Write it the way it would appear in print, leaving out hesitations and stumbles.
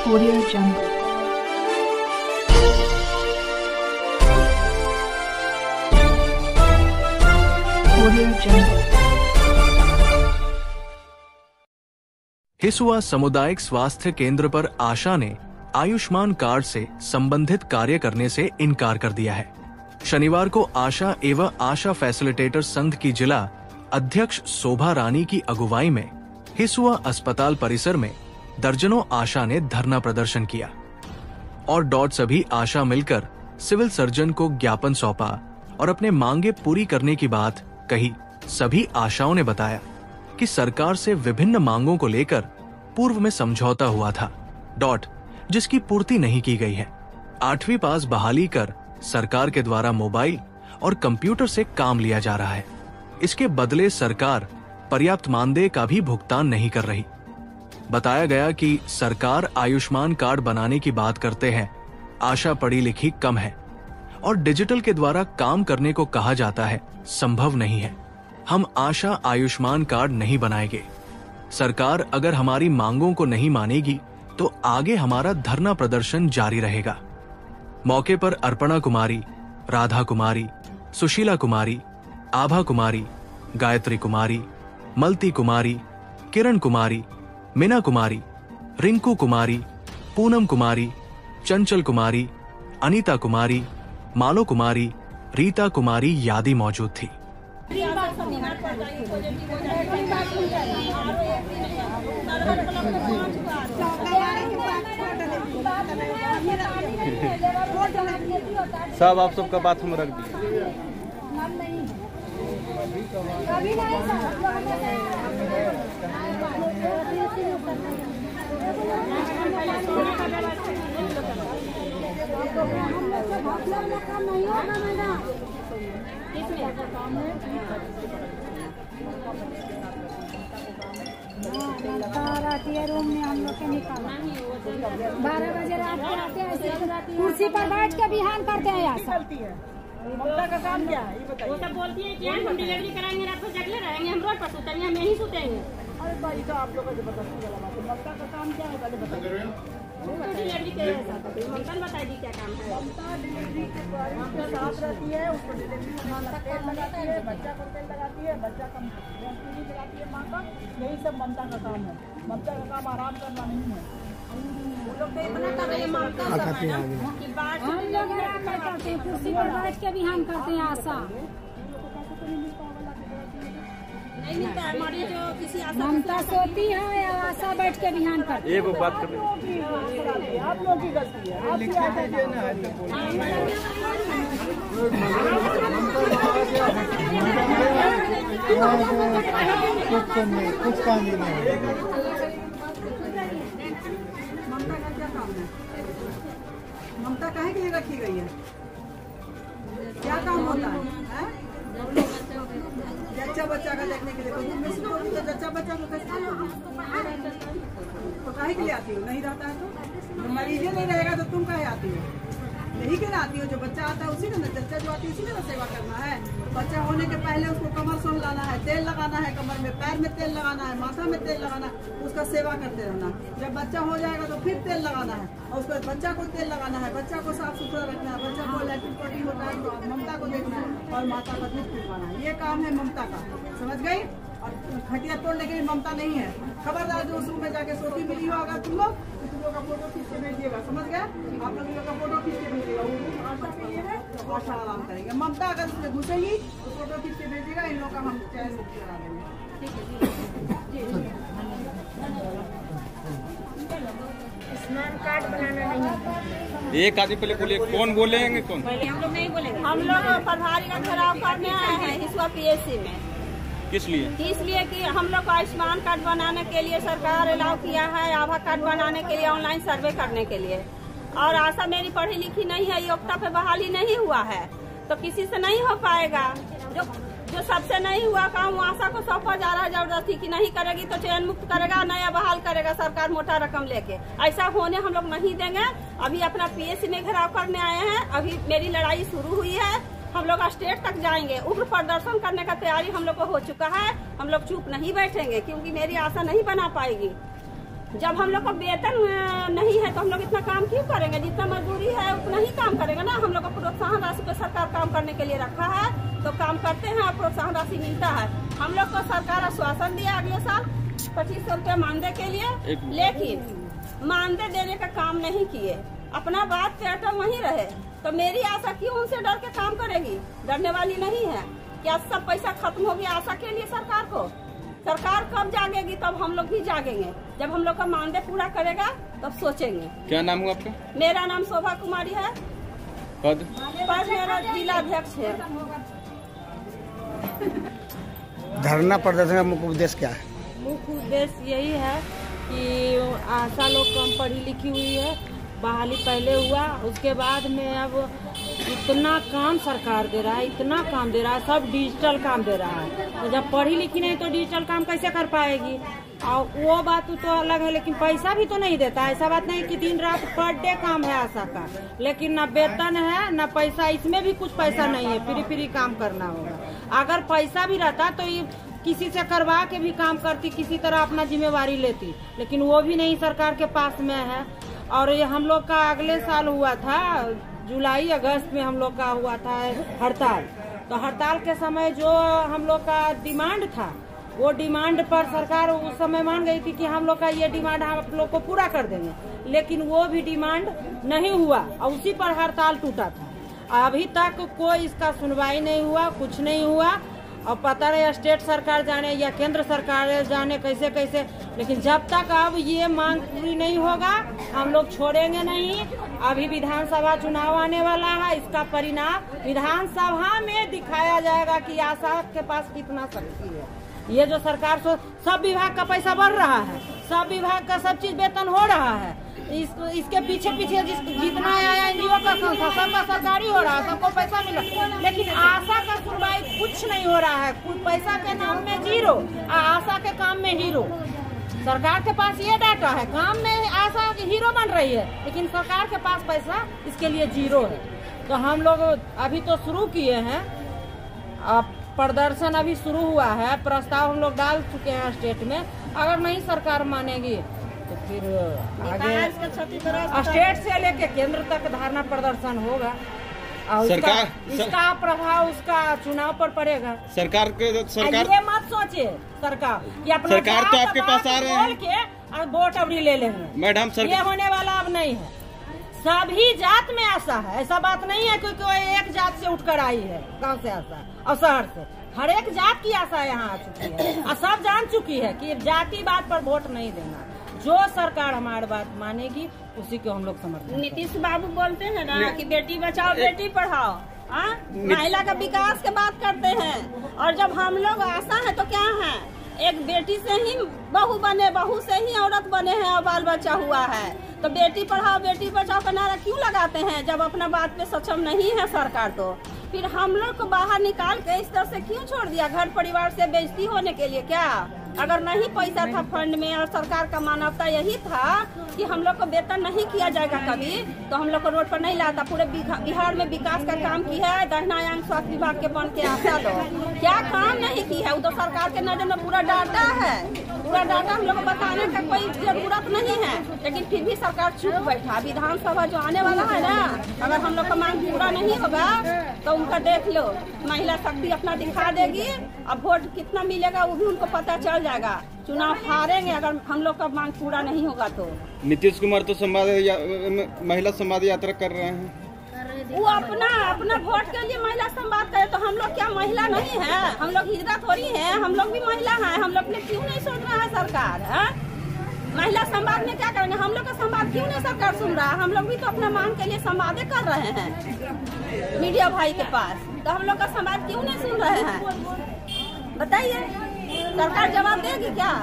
Audio Jungle. Audio Jungle. Hisua सामुदायिक स्वास्थ्य केंद्र पर आशा ने आयुष्मान कार्ड से संबंधित कार्य करने से इनकार कर दिया है। शनिवार को आशा एवं आशा फैसिलिटेटर संघ की जिला अध्यक्ष शोभा रानी की अगुवाई में हिसुआ अस्पताल परिसर में दर्जनों आशा ने धरना प्रदर्शन किया और सभी आशा मिलकर सिविल सर्जन को ज्ञापन सौंपा और अपने मांगे पूरी करने की बात कही। सभी आशाओं ने बताया कि सरकार से विभिन्न मांगों को लेकर पूर्व में समझौता हुआ था, जिसकी पूर्ति नहीं की गई है। 8वीं पास बहाली कर सरकार के द्वारा मोबाइल और कंप्यूटर से काम लिया जा रहा है। इसके बदले सरकार पर्याप्त मानदेय का भी भुगतान नहीं कर रही। बताया गया कि सरकार आयुष्मान कार्ड बनाने की बात करते हैं, आशा पढ़ी लिखी कम है और डिजिटल के द्वारा काम करने को कहा जाता है, संभव नहीं है। हम आशा आयुष्मान कार्ड नहीं बनाएंगे। सरकार अगर हमारी मांगों को नहीं मानेगी तो आगे हमारा धरना प्रदर्शन जारी रहेगा। मौके पर अर्पणा कुमारी, राधा कुमारी, सुशीला कुमारी, आभा कुमारी, गायत्री कुमारी, मलती कुमारी, किरण कुमारी, मीना कुमारी, रिंकू कुमारी, पूनम कुमारी, चंचल कुमारी, अनीता कुमारी, मालो कुमारी, रीता कुमारी आदि मौजूद थी। सब आप सबका बात हम रख दिए। रहती है रूम में हम लोग के निकाला 12 बजे रात को आते हैं, कुर्सी पर बैठ के बिहान करते हैं। ममता का काम क्या है ये बताइए। वो सब बोलती है कि हम डिलीवरी कराएंगे, रात को जगले रहेंगे, हम रोड पर सुतेंगे, हम यहीं सुतेंगे। अरे भाई तो आप लोग का जबरदस्ती वाला बात है। ममता का काम क्या है पहले बताइए। डिलीवरी के साथ ममता ने बताई दी क्या काम है। ममता डिलीवरी के साथ रहती है, उसको डिलीवरी में तेल लगाती है, बच्चा को तेल लगाती है, बच्चा का लगाती है माँ का। यही सब ममता का काम है। ममता का काम आराम करना नहीं है। वो लोग तो इतना कर रहे हैं ममता कि बात हम लोग आराम करते हैं, कुर्सी पर बैठ के बिहान करते हैं। आशा नहीं मिलता है। हमारी जो किसी आशा ममता सोती है या आशा बैठ के बिहान करते एक बात कर आप लोग की गलती है। आप कुछ काम ही नहीं। ममता का क्या काम है? ममता काहे के लिए रखी गई है? क्या काम होता है? जच्चा बच्चा का देखने के लिए तो जच्चा बच्चा को कैसे तो काहे के लिए आती हो? नहीं रहता है तो मरीज नहीं रहेगा तो तुम काहे आती हो? यही के ना आती हो। जो बच्चा आता है उसी का ना, जच्चा जो आती है उसी का ना सेवा करना है। बच्चा होने के पहले उसको कमर सोन लाना है, तेल लगाना है कमर में, पैर में तेल लगाना है, माथा में तेल लगाना है, उसका सेवा करते रहना। जब बच्चा हो जाएगा तो फिर तेल लगाना है और उसके बच्चा को तेल लगाना है, बच्चा को साफ सुथरा रखना है, बच्चा को लैट्रिन पॉटी होता है तो ममता को देखना है और माता का दूध पिलवाना है। ये काम है ममता का, समझ गई? और खटिया तोड़ने के लिए ममता नहीं है। खबरदार जो उस रूम में जाके सोती मिली हो अगर तुम लोग का फोटो खींच के भेजिएगा, समझ गए? आप लोग का फोटो खींच के भेजिएगा। वो आशा के लिए है, आशा आराम करेंगे। ममता अगर उसमें घुसेगी तो फोटो खींच के भेजिएगा। इन लोगों का हम चयन करा देंगे। आयुष्मान कार्ड बनाना नहीं। एक आदमी पहले बोलिए, कौन बोलेंगे कौन? पहले हम लोग नहीं बोलेंगे। हम लोग प्रभारी का घेराव करने आए हैं हिसुआ पीएससी में। किस लिए? इसलिए कि हम लोग को आयुष्मान कार्ड बनाने के लिए सरकार अलाउ किया है, आभा कार्ड बनाने के लिए ऑनलाइन सर्वे करने के लिए। और आशा मेरी पढ़ी लिखी नहीं है, योग्यता पे बहाली नहीं हुआ है तो किसी से नहीं हो पाएगा। जो सबसे नहीं हुआ काम वो आशा को सौंपा जा रहा है जबरदस्ती की नहीं करेगी तो चयन मुक्त करेगा, नया बहाल करेगा सरकार मोटा रकम लेके। ऐसा होने हम लोग नहीं देंगे। अभी अपना पीएससी में घेराव करने आए हैं। अभी मेरी लड़ाई शुरू हुई है। हम लोग स्टेट तक जाएंगे, उग्र प्रदर्शन करने का तैयारी हम लोग को हो चुका है। हम लोग चुप नहीं बैठेंगे क्योंकि मेरी आशा नहीं बना पाएगी। जब हम लोग को वेतन नहीं है तो हम लोग इतना काम क्यों करेंगे? जितना मजदूरी है उतना ही काम करेंगे ना। हम लोग को प्रोत्साहन राशि पे सरकार काम करने के लिए रखा है, तो काम करते हैं और प्रोत्साहन राशि मिलता है। हम लोग को सरकार आश्वासन दिया अगले साल 2500 रुपया मानदेय के लिए, लेकिन मानदेय देने का काम नहीं किए, अपना बात पे अटल वहीं रहे। तो मेरी आशा क्यों उनसे डर के काम करेगी? डरने वाली नहीं है। क्या सब पैसा खत्म हो गया आशा के लिए सरकार को? सरकार कब जागेगी? तब हम लोग भी जागेंगे। जब हम लोग का मानदेय पूरा करेगा तब सोचेंगे। क्या नाम हुआ आपका? मेरा नाम शोभा कुमारी है। पद मेरा जिला अध्यक्ष है। धरना प्रदर्शन का मुख्य उद्देश्य क्या है? मुख्य उद्देश्य यही है कि आशा लोग कम पढ़ी लिखी हुई है, बहाली पहले हुआ, उसके बाद में अब इतना काम सरकार दे रहा है, इतना काम दे रहा है, सब डिजिटल काम दे रहा है। तो जब पढ़ी लिखी नहीं तो डिजिटल काम कैसे कर पाएगी? और वो बात तो अलग है, लेकिन पैसा भी तो नहीं देता। ऐसा बात नहीं कि दिन रात पर डे काम है आशा का, लेकिन न वेतन है न पैसा। इसमें भी कुछ पैसा नहीं है, फ्री फ्री काम करना होगा। अगर पैसा भी रहता तो ये किसी से करवा के भी काम करती, किसी तरह अपना जिम्मेवारी लेती, लेकिन वो भी नहीं सरकार के पास में है। और ये हम लोग का अगले साल हुआ था, जुलाई अगस्त में हम लोग का हुआ था हड़ताल। तो हड़ताल के समय जो हम लोग का डिमांड था, वो डिमांड पर सरकार उस समय मान गई थी कि हम लोग का ये डिमांड हम आप लोग को पूरा कर देंगे, लेकिन वो भी डिमांड नहीं हुआ और उसी पर हड़ताल टूटा था। अभी तक कोई इसका सुनवाई नहीं हुआ, कुछ नहीं हुआ। और पता नहीं स्टेट सरकार जाने या केंद्र सरकार जाने कैसे कैसे, लेकिन जब तक अब ये मांग पूरी नहीं होगा हम लोग छोड़ेंगे नहीं। अभी विधानसभा चुनाव आने वाला है, इसका परिणाम विधानसभा में दिखाया जाएगा कि आशा के पास कितना शक्ति है। ये जो सरकार सब विभाग का पैसा बढ़ रहा है, सब विभाग का सब चीज वेतन हो रहा है, इसके पीछे पीछे जितना एनजीओ का संस्था सबका सरकारी हो रहा है, सबको पैसा मिला, लेकिन आशा का सुनवाई कुछ नहीं हो रहा है। कुछ पैसा के नाम में जीरो, आशा के काम में हीरो। सरकार के पास ये डाटा है, काम में आशा हीरो बन रही है, लेकिन सरकार के पास पैसा इसके लिए जीरो है। तो हम लोग अभी तो शुरू किए हैं, अब प्रदर्शन अभी शुरू हुआ है, प्रस्ताव हम लोग डाल चुके हैं स्टेट में। अगर नहीं सरकार मानेगी तो फिर आगे स्टेट से लेके केंद्र तक धरना प्रदर्शन होगा और इसका प्रभाव उसका चुनाव पर पड़ेगा। सरकार ये मत सोचे सरकार कि अपना सरकार तो आपके पास आ रहे हैं के और वोट अभी ले लेंगे। मैडम ये होने वाला अब नहीं है। सभी जात में आशा है, ऐसा बात नहीं है क्योंकि वो एक जात से उठकर आई है, गांव से आशा और शहर से। हर एक जात की आशा यहाँ आ चुकी है और सब जान चुकी है कि जाति बात पर वोट नहीं देना। जो सरकार हमारी बात मानेगी उसी को हम लोग समर्थन। नीतीश बाबू बोलते हैं ना कि बेटी बचाओ बेटी पढ़ाओ, महिला का विकास की बात करते हैं। और जब हम लोग आशा है तो क्या है, एक बेटी से ही बहू बने, बहू से ही औरत बने हैं और बाल बच्चा हुआ है। तो बेटी पढ़ाओ बेटी बचाओ का नारा क्यों लगाते हैं जब अपना बात पे सक्षम नहीं है सरकार? तो फिर हम लोग को बाहर निकाल के इस तरह से क्यों छोड़ दिया? घर परिवार से बेइज्जती होने के लिए क्या? अगर नहीं पैसा था फंड में और सरकार का मानवता यही था कि हम लोग को वेतन नहीं किया जाएगा कभी, तो हम लोग को रोड पर नहीं लाता। पूरे बिहार में विकास का काम किया है दहनायांग स्वास्थ्य विभाग के बन के आशा लोग क्या काम नहीं की है? वो तो सरकार के नजर में पूरा डाटा है, पूरा डाटा हम लोग को बताने का कोई जरूरत नहीं है, लेकिन फिर भी सरकार चुप बैठा। विधानसभा जो आने वाला है ना, अगर हम लोग का मांग पूरा नहीं होगा तो उनका देख लो, महिला शक्ति अपना दिखा देगी। अब वोट कितना मिलेगा वो भी उनको पता चल जाएगा। चुनाव हारेंगे अगर हम लोग का मांग पूरा नहीं होगा तो। नीतीश कुमार तो महिला संवाद यात्रा कर रहे हैं, वो अपना वोट के लिए महिला संवाद करे। तो हम लोग क्या महिला नहीं है? हम लोग हिजड़ा थोड़ी है, हम लोग भी महिला है। हम लोग ने क्यों नहीं सुन रहा है सरकार? महिला संवाद में क्या करेंगे? हम लोग का संवाद क्यों नहीं सरकार सुन रहा? हम लोग भी तो अपना मांग के लिए संवाद कर रहे हैं मीडिया भाई के पास, तो हम लोग का संवाद क्यों नहीं सुन रहे हैं? बताइए, सरकार जवाब देगी क्या?